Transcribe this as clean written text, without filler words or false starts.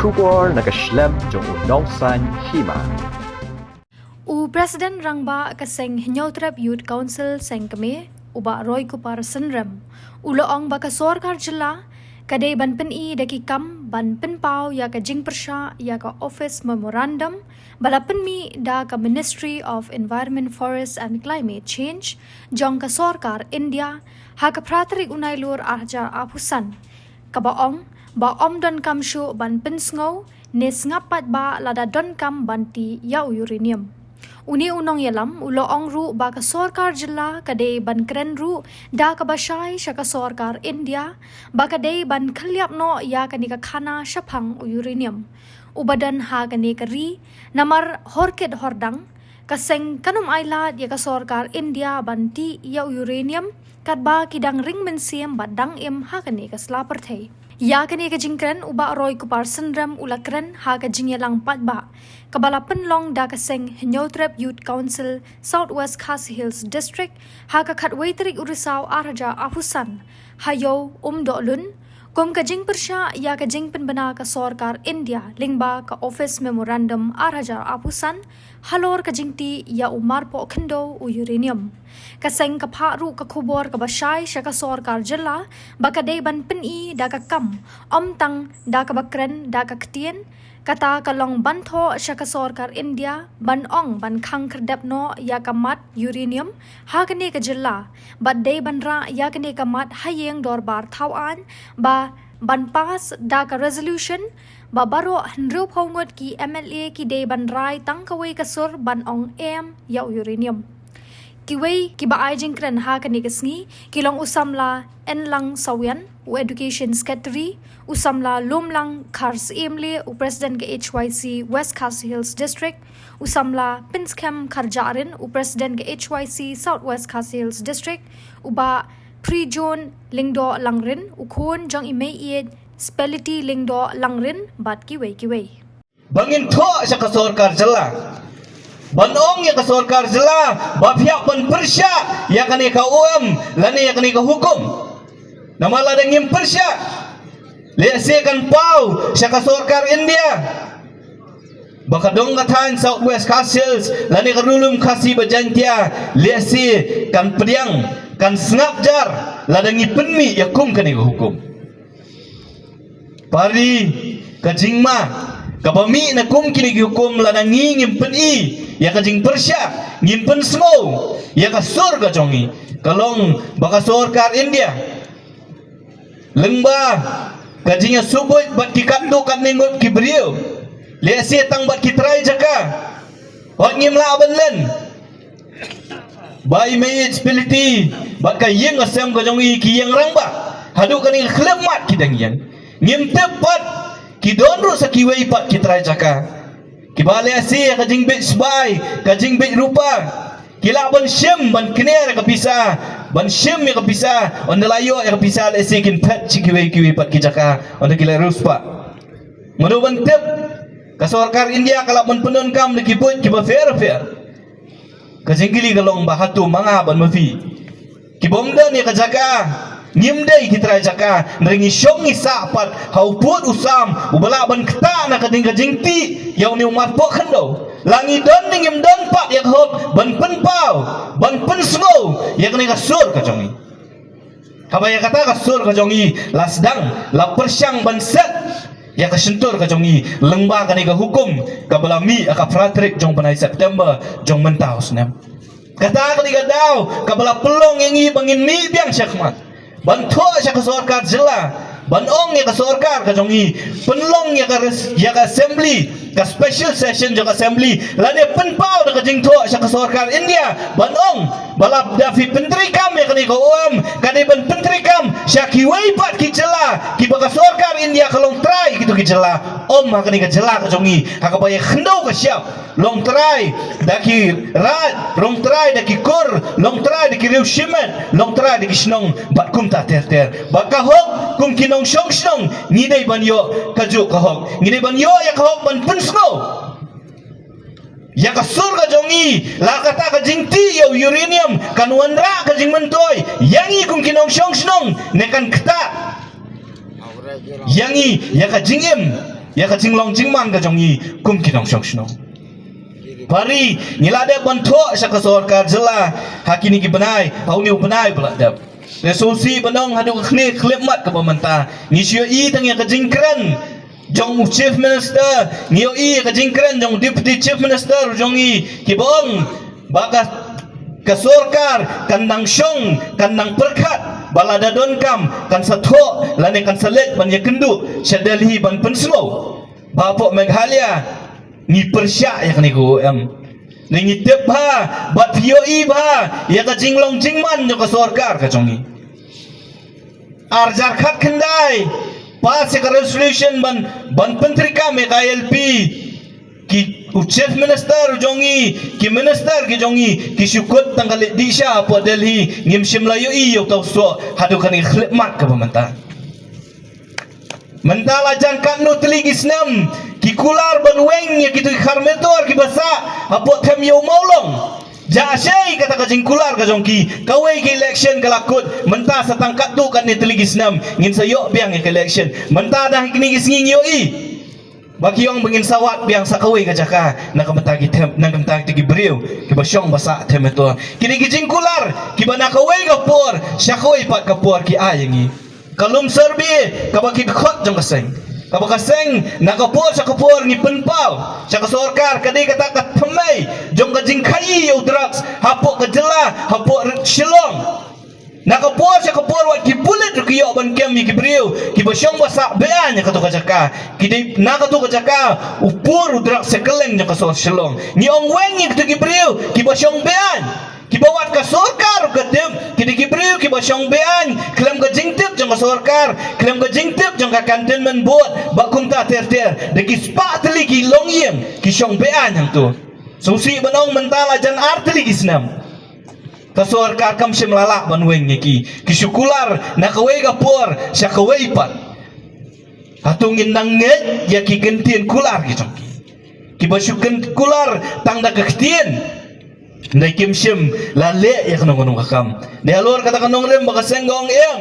Shubor nakaslem jong unongsan hima. Presiden Rangba kaseng Hinyotrap Youth Council sengkeme uba Roy Kupar Senrem uloong baka sorkar jela kadai ban pen daki kam ban pen pau ya ka jing persha ya ka office memorandum bala pen mi da ka Ministry of Environment, Forest and Climate Change jong ka sorkar India ha ka pratrik unai lur arja apusan kabaong ba don kam shu ban pen sngo nes ngapat ba lada don kam banti ya uranium. Uni unong yalam uloong ru ba ka sorkar jilla kadai ban kren ru da ka basai sya ka sorkar India ba kadai ban khalyap no ya ka ni ka khana syapang uranium ubadan ha ka ni ka ri namar horket hordang kaseng kanum ailat ya ka sorkar India banti ya uranium kat ba kidang ring mensiam badang im ha ka ni ka slapar thei ya kani ka jingkren uba Roy Kupar Senrem ulakren ha ka jingyalang patba kabala penlong da ka seng Hinyotrap Youth Council Southwest Khasi Hills District ha ka khatwei tarik urisau arja apusan hayo dolun kom ka jing persha ya ka jing penbana ka sorkar India lingba ka office memorandum arja apusan halor ka jingti ya umar po khendo uranium kaseng ka pharu ka khubor ka basai sya ka sorkar jilla baka dei ban pen da ka kam tang da ka bakren da ka ktien kata kalong bantho sya ka sorkar India ban ban khang krdap no ya ka mat uranium ha ka ne ka jilla bad dei ban ra ya ka ne ka mat hayeng dorbar thawan ba ban pas da ka resolution ba baro hnru phongot ki MLA ki dei ban rai tang ka wei ka sur ban em ya uranium kiwei ki ba ai jingkren ha ka ni ka sngi kilong usamla enlang sawian u education secretary usamla lumlang khars emle u president ke HYC West Khasi Hills District usamla pinskem kharjarin u president ke HYC Southwest Khasi Hills District uba pre-john lingdo langrin u khon jong imei spelity lingdo langrin bat kiwei bangin tho sa ka sorkar jala banong ya ka sorkar jala bapya ban persya ya kani ka lani ya kani ka hukum namala dengim persya lese kan pau sa ka sorkar India baka dong kathan Southwest Khasi Hills lani ka rulum khasi bajantia lese kan priang kan snapjar ladangi penmi ya kum kani ka hukum pari ka jingma kabami na kum kini hukum ladangi ngimpen ya ka jing persya ngimpen smo ya ka surga jongi kalong baka sorkar India lengba ka jinga subut bat ki kandu kan ningot ki beriu lesi tang bat ki trai jaka wat ngimla abanlen bai mei spiliti bat ka yeng asam ka jongi ki yang rangba hadu kan ing khlemat ki dang yang ngimte pat ki donru sa ki wei pat ki trai jaka kibale asi ka jing bit sbai ka jing bit rupa kila ban shem ban kner ka bisa ban shem ka bisa on layo ka bisa le sekin pet kiwi pat kijaka on kila ruspa manu ban tep ka sorkar India kala ban penon kam le kiput kiba fair ka jingili kalong bahatu manga ban mafi kibomda ni ka jaka ngimdai kitra jaka nringi syongi sapat hauput usam ubala ban kta na kading jingti yaw ni umar po khando langi don ngim don pak yak hop ban pen pau ban pen smo yak ni kasur ka jongi kabaya kata kasur ka jongi lasdang la persyang ban set ya kasentur ka jongi lengba ka ni ka hukum ka balami aka pratrik jong panai September jong mentau snap kata ka ni ka daw ka bala pelong yangi bangin mi biang syakmat bantu sa ka sorkar jela banong ya ka sorkar ka jongi penlong ya ka assembly ka special session ja ka assembly lani penpau da ka jingtho sa ka sorkar India banong balap dafi pentri kam ya kani ka kani ban pentri kam sa ki wei pat ki jela ki ba ka sorkar India ka long try gitu ki jela ha kani ka jela ka jongi ha ka bay khndo ka siap long try da ki rat long try da ki kur long try da ki riu shimet long try da ki snong bat kum ta ter baka hok kum kinong shong ngidai ban yo ka ju ka hok ngidai ban yo ya ka hok ban pensmo ya ka surga jongi la kata ka jingti yo uranium kan wanra ka jing mentoy yangi kum kinong shong ne kan kta yangi ya ka jingim ya ka jinglong jingman ka jong i kum kinong shong shno pari nilade bantu sa ka sarkar jela hakini ki benai hauni benai bela dap resolusi benong hadu khne khlemat ka pemanta ngisio i tang ya ka jingkran jong chief minister ngio i ka jingkran jong deputy chief minister jong i ki bong bagas ka sarkar kandang shong kandang perkat balada donkam kan satho lane kan selet ban yakendu Delhi ban penslo bapok Meghalaya ni persya ya ni ko ni tep ba bat POE ba ya ka jinglong jingman jo ka sarkar ka jongi arjar khat khandai pas ka resolution ban pentrika me ka LP ki chief minister jongi ki minister ki jongi ki syukut tanggal disha po Delhi ngim shimlayo iyo tau so hadu kan khlemat ka pemanta mentala jan kanu teligi senam ki kular banweng ya kitu kharmetor ki basa apo them yo maulong ja sei kata ka jingkular ka jongki kawai ki election kalakut menta satangkat tu kan ni teligi senam ngin sayo biang ki election menta dah kini gisnging yo i bagi yang bengin sawat biang sakawai ka jaka nak mentagi tem nak mentagi ki beriu ki basyong basa them itu kini ki jingkular ki bana kawai ka por syakawai pat ka por ki ayangi kalum serbi kabaki khot jong kaseng kabakaseng nakapor sa kapor ni penpau sa kasorkar kadi kata katmay jong ka jingkai yo drugs hapo ka jela hapo shilong nakapor sa kapor wat ki bullet ki yo ban kem ki brio ki basyong basa bean ka to ka jaka ki nakato ka jaka upur drugs sa keleng jong ka shilong ni ong weng ki brio ki basyong bean kibawat ka sarkar kadem kini kibriu ki basyong bean klam ka jingtip jong ka sarkar klam ka jingtip jong ka cantonment board bakum ta ter de ki spa teli ki longyem ki syong bean yang tu susi banong mentala jan arteli isnam ka sarkar kam simlala banweng ki syukular na kawai ka por sya kawai pat atungin nanget ya ki gentien kular ki jong ki basyuken kular tangda ka ktien Ndai kim shim la le ya kanong kakam. Ni alor kata kanong rem baka senggong yang